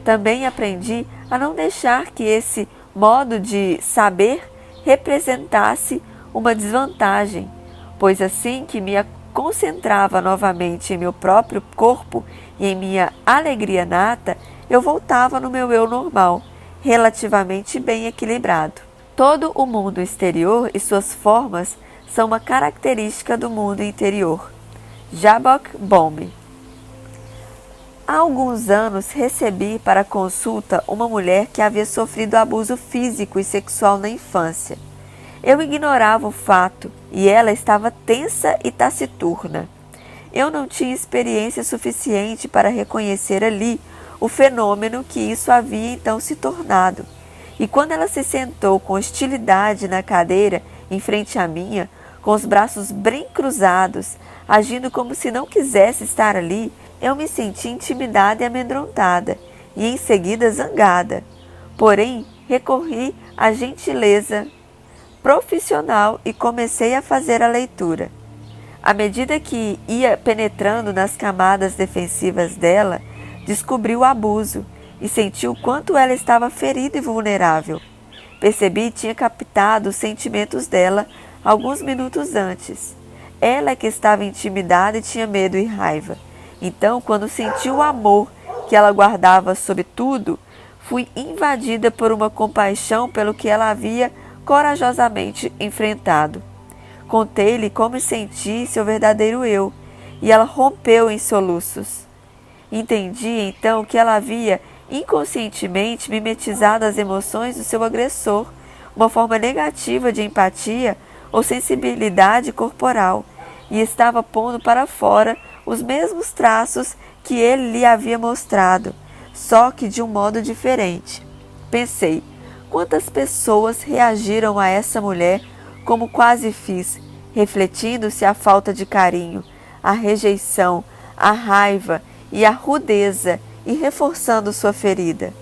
Também aprendi a não deixar que esse modo de saber representasse uma desvantagem, pois assim que me concentrava novamente em meu próprio corpo e em minha alegria nata, eu voltava no meu eu normal, relativamente bem equilibrado. Todo o mundo exterior e suas formas são uma característica do mundo interior. Jabok Bohm. Há alguns anos recebi para consulta uma mulher que havia sofrido abuso físico e sexual na infância. Eu ignorava o fato e ela estava tensa e taciturna. Eu não tinha experiência suficiente para reconhecer ali o fenômeno que isso havia então se tornado. E quando ela se sentou com hostilidade na cadeira em frente à minha, com os braços bem cruzados, agindo como se não quisesse estar ali, eu me senti intimidada e amedrontada, e em seguida zangada. Porém, recorri à gentileza profissional e comecei a fazer a leitura. À medida que ia penetrando nas camadas defensivas dela, descobri o abuso e senti o quanto ela estava ferida e vulnerável. Percebi que tinha captado os sentimentos dela alguns minutos antes. Ela é que estava intimidada e tinha medo e raiva. Então, quando senti o amor que ela guardava sobre tudo, fui invadida por uma compaixão pelo que ela havia corajosamente enfrentado. Contei-lhe como senti seu verdadeiro eu, e ela rompeu em soluços. Entendi então que ela havia inconscientemente mimetizado as emoções do seu agressor, uma forma negativa de empatia ou sensibilidade corporal, e estava pondo para fora os mesmos traços que ele lhe havia mostrado, só que de um modo diferente. Pensei, quantas pessoas reagiram a essa mulher como quase fiz, refletindo-se a falta de carinho, a rejeição, a raiva e a rudeza, e reforçando sua ferida.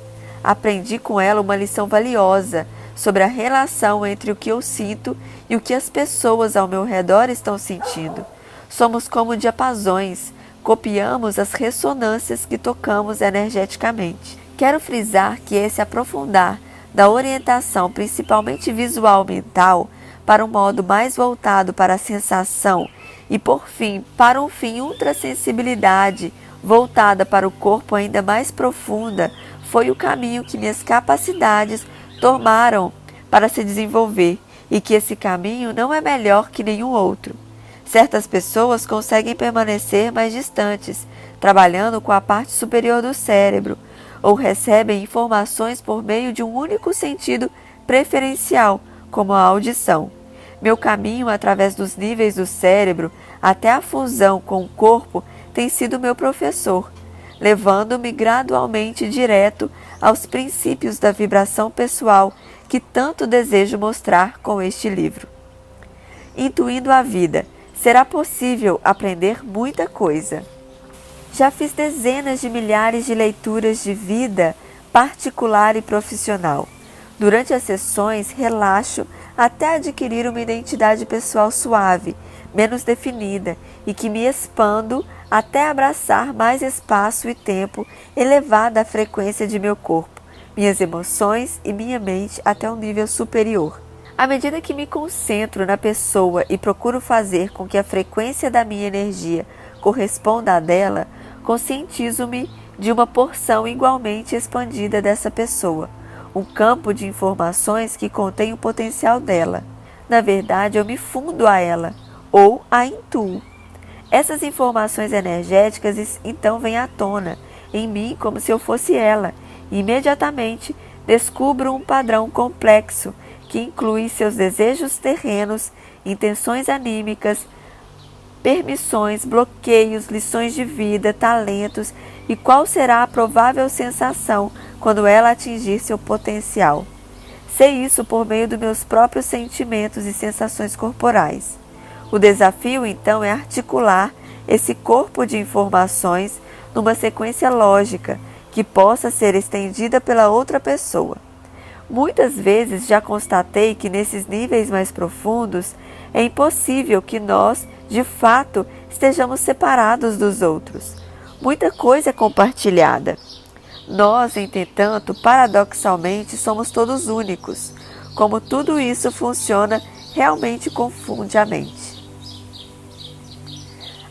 Aprendi com ela uma lição valiosa sobre a relação entre o que eu sinto e o que as pessoas ao meu redor estão sentindo. Somos como diapasões, copiamos as ressonâncias que tocamos energeticamente. Quero frisar que esse aprofundar da orientação, principalmente visual mental, para um modo mais voltado para a sensação e, por fim, para um fim ultrassensibilidade voltada para o corpo ainda mais profunda, foi o caminho que minhas capacidades tomaram para se desenvolver, e que esse caminho não é melhor que nenhum outro. Certas pessoas conseguem permanecer mais distantes, trabalhando com a parte superior do cérebro, ou recebem informações por meio de um único sentido preferencial, como a audição. Meu caminho através dos níveis do cérebro até a fusão com o corpo tem sido meu professor, levando-me gradualmente direto aos princípios da vibração pessoal que tanto desejo mostrar com este livro. Intuindo a vida, será possível aprender muita coisa. Já fiz dezenas de milhares de leituras de vida particular e profissional. Durante as sessões, relaxo até adquirir uma identidade pessoal suave, menos definida, e que me expando até abraçar mais espaço e tempo elevada à frequência de meu corpo, minhas emoções e minha mente até um nível superior. À medida que me concentro na pessoa e procuro fazer com que a frequência da minha energia corresponda à dela, conscientizo-me de uma porção igualmente expandida dessa pessoa, um campo de informações que contém o potencial dela. Na verdade, eu me fundo a ela, ou a intuo. Essas informações energéticas então vêm à tona, em mim como se eu fosse ela, e imediatamente descubro um padrão complexo que inclui seus desejos terrenos, intenções anímicas, permissões, bloqueios, lições de vida, talentos e qual será a provável sensação quando ela atingir seu potencial. Sei isso por meio dos meus próprios sentimentos e sensações corporais. O desafio, então, é articular esse corpo de informações numa sequência lógica que possa ser estendida pela outra pessoa. Muitas vezes já constatei que nesses níveis mais profundos é impossível que nós, de fato, estejamos separados dos outros. Muita coisa é compartilhada. Nós, entretanto, paradoxalmente, somos todos únicos. Como tudo isso funciona, realmente confunde a mente.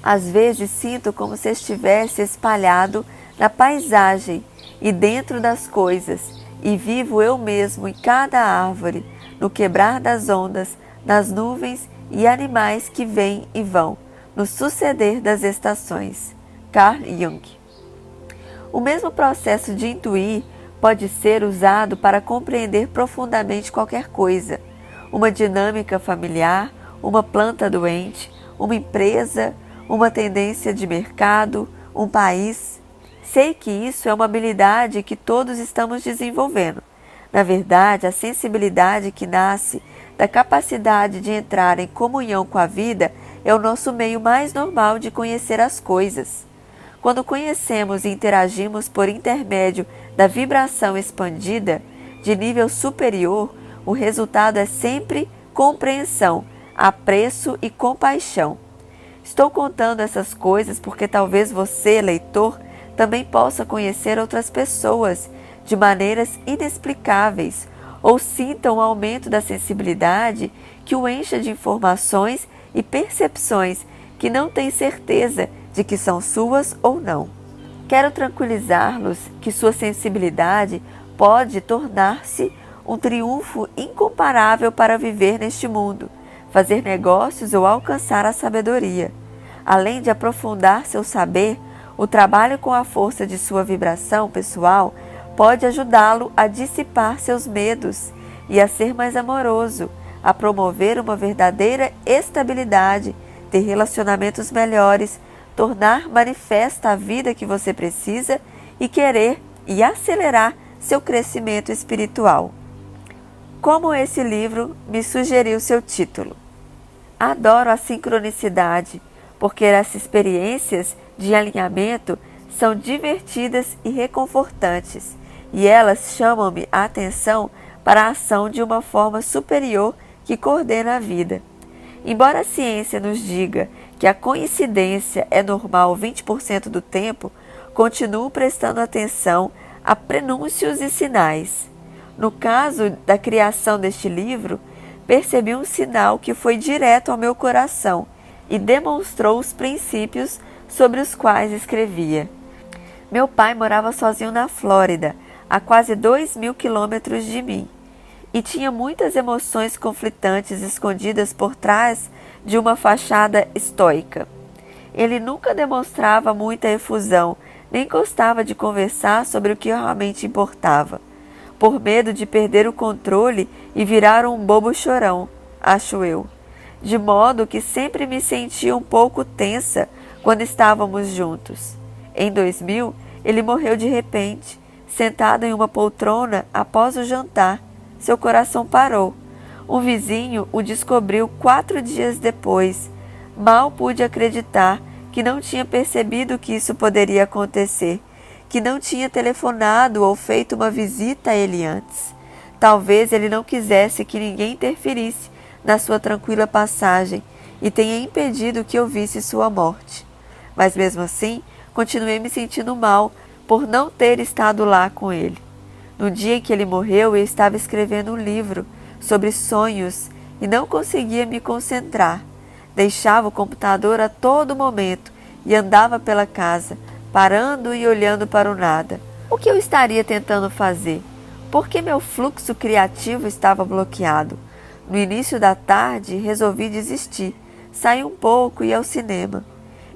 Às vezes sinto como se estivesse espalhado na paisagem e dentro das coisas, e vivo eu mesmo em cada árvore, no quebrar das ondas, nas nuvens e animais que vêm e vão, no suceder das estações. Carl Jung. O mesmo processo de intuir pode ser usado para compreender profundamente qualquer coisa, uma dinâmica familiar, uma planta doente, uma empresa, uma tendência de mercado, um país. Sei que isso é uma habilidade que todos estamos desenvolvendo. Na verdade, a sensibilidade que nasce da capacidade de entrar em comunhão com a vida é o nosso meio mais normal de conhecer as coisas. Quando conhecemos e interagimos por intermédio da vibração expandida, de nível superior, o resultado é sempre compreensão, apreço e compaixão. Estou contando essas coisas porque talvez você, leitor, também possa conhecer outras pessoas de maneiras inexplicáveis ou sinta um aumento da sensibilidade que o encha de informações e percepções que não tem certeza de que são suas ou não. Quero tranquilizá-los que sua sensibilidade pode tornar-se um triunfo incomparável para viver neste mundo, fazer negócios ou alcançar a sabedoria. Além de aprofundar seu saber, o trabalho com a força de sua vibração pessoal pode ajudá-lo a dissipar seus medos e a ser mais amoroso, a promover uma verdadeira estabilidade, ter relacionamentos melhores, tornar manifesta a vida que você precisa e querer e acelerar seu crescimento espiritual. Como esse livro me sugeriu seu título. Adoro a sincronicidade, porque as experiências de alinhamento são divertidas e reconfortantes, e elas chamam-me a atenção para a ação de uma forma superior que coordena a vida. Embora a ciência nos diga que a coincidência é normal 20% do tempo, continuo prestando atenção a prenúncios e sinais. No caso da criação deste livro, percebi um sinal que foi direto ao meu coração e demonstrou os princípios sobre os quais escrevia. Meu pai morava sozinho na Flórida, a quase 2.000 quilômetros de mim, e tinha muitas emoções conflitantes escondidas por trás de uma fachada estoica. Ele nunca demonstrava muita efusão, nem gostava de conversar sobre o que realmente importava, por medo de perder o controle e virar um bobo chorão, acho eu, de modo que sempre me sentia um pouco tensa quando estávamos juntos. Em 2000, ele morreu de repente, sentado em uma poltrona após o jantar. Seu coração parou. Um vizinho o descobriu 4 dias depois. Mal pude acreditar que não tinha percebido que isso poderia acontecer, que não tinha telefonado ou feito uma visita a ele antes. Talvez ele não quisesse que ninguém interferisse na sua tranquila passagem e tenha impedido que eu visse sua morte. Mas mesmo assim, continuei me sentindo mal por não ter estado lá com ele. No dia em que ele morreu, eu estava escrevendo um livro sobre sonhos e não conseguia me concentrar. Deixava o computador a todo momento e andava pela casa, parando e olhando para o nada. O que eu estaria tentando fazer? Por que meu fluxo criativo estava bloqueado? No início da tarde, resolvi desistir. Saí um pouco e ia ao cinema.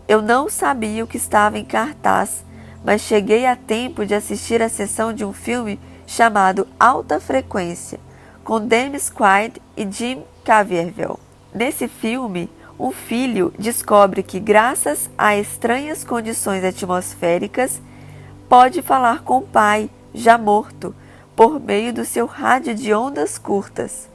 Eu não sabia o que estava em cartaz, mas cheguei a tempo de assistir a sessão de um filme chamado Alta Frequência, com Dennis Quaid e Jim Caviezel. Nesse filme, um filho descobre que, graças a estranhas condições atmosféricas, pode falar com o pai, já morto, por meio do seu rádio de ondas curtas.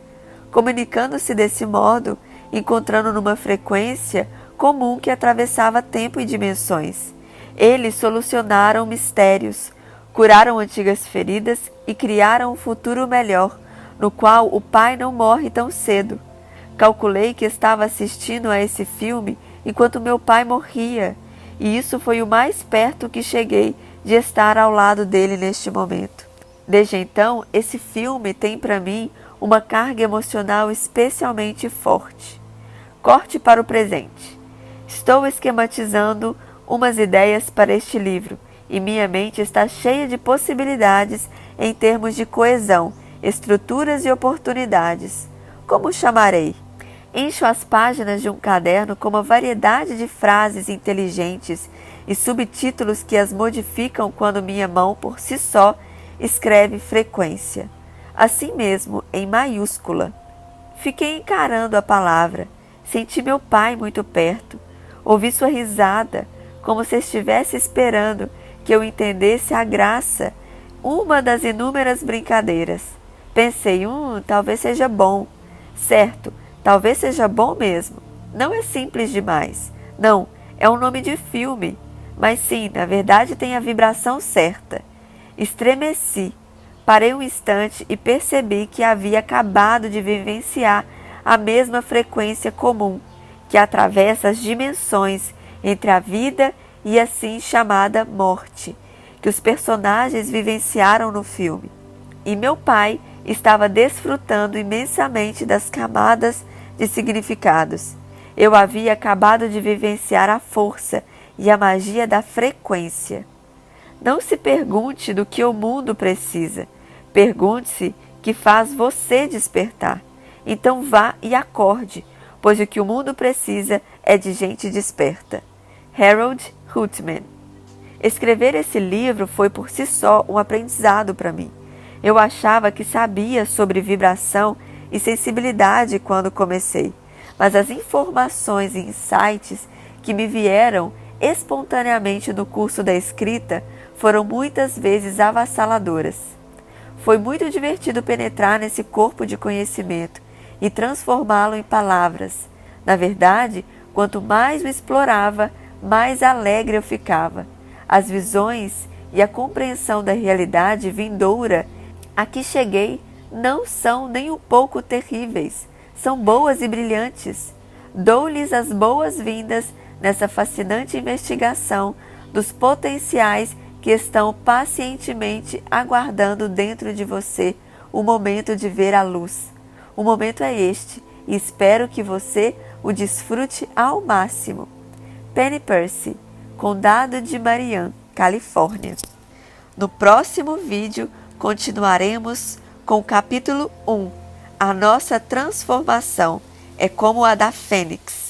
Comunicando-se desse modo, encontrando numa frequência comum que atravessava tempo e dimensões. Eles solucionaram mistérios, curaram antigas feridas e criaram um futuro melhor, no qual o pai não morre tão cedo. Calculei que estava assistindo a esse filme enquanto meu pai morria, e isso foi o mais perto que cheguei de estar ao lado dele neste momento. Desde então, esse filme tem para mim uma carga emocional especialmente forte. Corte para o presente. Estou esquematizando umas ideias para este livro, e minha mente está cheia de possibilidades em termos de coesão, estruturas e oportunidades. Como chamarei? Encho as páginas de um caderno com uma variedade de frases inteligentes e subtítulos que as modificam quando minha mão, por si só, escreve frequência. Assim mesmo, em maiúscula. Fiquei encarando a palavra. Senti meu pai muito perto. Ouvi sua risada, como se estivesse esperando que eu entendesse a graça, uma das inúmeras brincadeiras. Pensei, talvez seja bom. Certo, talvez seja bom mesmo. Não é simples demais. Não, é um nome de filme. Mas sim, na verdade tem a vibração certa. Estremeci. Parei um instante e percebi que havia acabado de vivenciar a mesma frequência comum, que atravessa as dimensões entre a vida e assim chamada morte, que os personagens vivenciaram no filme. E meu pai estava desfrutando imensamente das camadas de significados. Eu havia acabado de vivenciar a força e a magia da frequência. Não se pergunte do que o mundo precisa. Pergunte-se que faz você despertar. Então vá e acorde, pois o que o mundo precisa é de gente desperta. Harold Hutman. Escrever esse livro foi por si só um aprendizado para mim. Eu achava que sabia sobre vibração e sensibilidade quando comecei, mas as informações e insights que me vieram espontaneamente no curso da escrita foram muitas vezes avassaladoras. Foi muito divertido penetrar nesse corpo de conhecimento e transformá-lo em palavras. Na verdade, quanto mais o explorava, mais alegre eu ficava. As visões e a compreensão da realidade vindoura a que cheguei não são nem um pouco terríveis, são boas e brilhantes. Dou-lhes as boas-vindas nessa fascinante investigação dos potenciais que estão pacientemente aguardando dentro de você o momento de ver a luz. O momento é este e espero que você o desfrute ao máximo. Penny Percy, Condado de Marion, Califórnia. No próximo vídeo continuaremos com o capítulo 1. A nossa transformação é como a da Fênix.